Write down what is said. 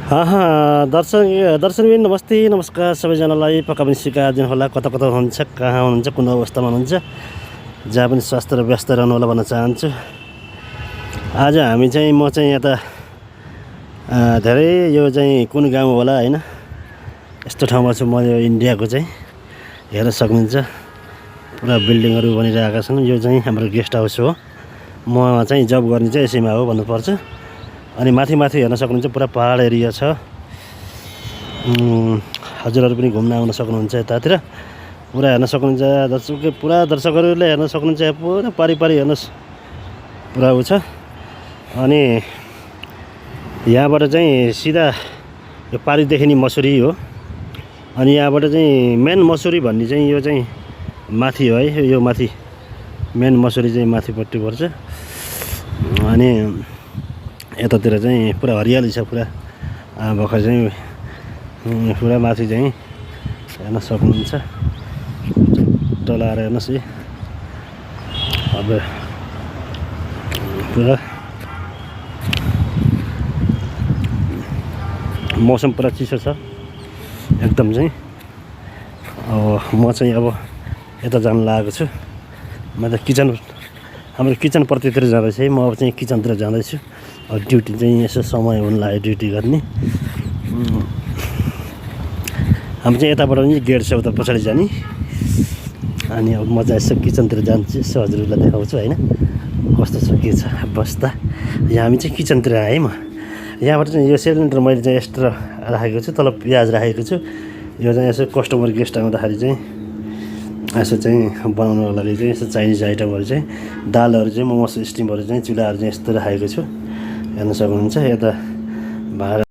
दर्शकबिन नमस्ते नमस्कार सबैजनालाई। पक्का पनि स्वीकार दिनु होला, कता कता हुनुहुन्छ, कहाँ हुनुहुन्छ, कुन अवस्थामा हुनुहुन्छ, जहाँ पनि स्वास्थ्य र व्यस्त रहनु होला भन्न चाहन्छु। आज हामी चाहिँ म चाहिँ यता धेरै यो चाहिँ कुन गाउँ होला हैन, यस्तो ठाउँमा छु म। यो इन्डियाको चाहिँ हेर्न सक्नुहुन्छ, पुरा बिल्डिङहरू बनिरहेका छन्। यो चाहिँ हाम्रो गेस्ट हाउस हो। म चाहिँ जब गर्ने चाहिँ यसैमा हो भन्नुपर्छ। अनि माथि हेर्न सक्नुहुन्छ, पुरा पहाड एरिया छ। हजुरहरू पनि घुम्न आउन सक्नुहुन्छ यतातिर। पुरा हेर्न सक्नुहुन्छ, दर्शकहरूले हेर्न सक्नुहुन्छ। पुरा पारी हेर्नुहोस्, पुरा उ छ। अनि यहाँबाट चाहिँ सिधा यो पारीदेखि नि मसुरी हो। अनि यहाँबाट चाहिँ मेन मसुरी भन्ने चाहिँ यो चाहिँ माथि हो है। यो माथि मेन मसुरी चाहिँ माथिपट्टि पर्छ। अनि यतातिर चाहिँ पुरा हरियाली छ। पुरा भर्खर चाहिँ पुरा माथि चाहिँ हेर्न सक्नुहुन्छ। टलाएर हेर्नुहोस् है। अब पुरा मौसम पुरा चिसो छ एकदम चाहिँ। अब म चाहिँ अब यता जान लागेको छु। म त हाम्रो किचन प्रतितिर जाँदैछु है। म अब चाहिँ किचनतिर जाँदैछु। अब ड्युटी चाहिँ यसो समय हुन लाग्यो ड्युटी गर्ने। हामी चाहिँ यताबाट पनि गेट छ, उता पछाडि जाने। अनि अब म चाहिँ यसो किचनतिर जान्छु, यसो हजुरहरूलाई देखाउँछु होइन, कस्तो छ के छ अवस्था। यहाँ हामी चाहिँ किचनतिर आएँ म। यहाँबाट चाहिँ यो सिलिन्डर मैले चाहिँ एक्स्ट्रा राखेको छु, तल प्याज राखेको छु। यो चाहिँ यसो कस्टमर गेस्ट आउँदाखेरि चाहिँ यसो चाहिँ बनाउनको लागि चाहिँ यसो चाइनिज आइटमहरू चाहिँ, दालहरू चाहिँ, मोमो स्टिमहरू चाहिँ, चुलाहरू चाहिँ यस्तो राखेको छु। हेर्न सक्नुहुन्छ। यता भाँडा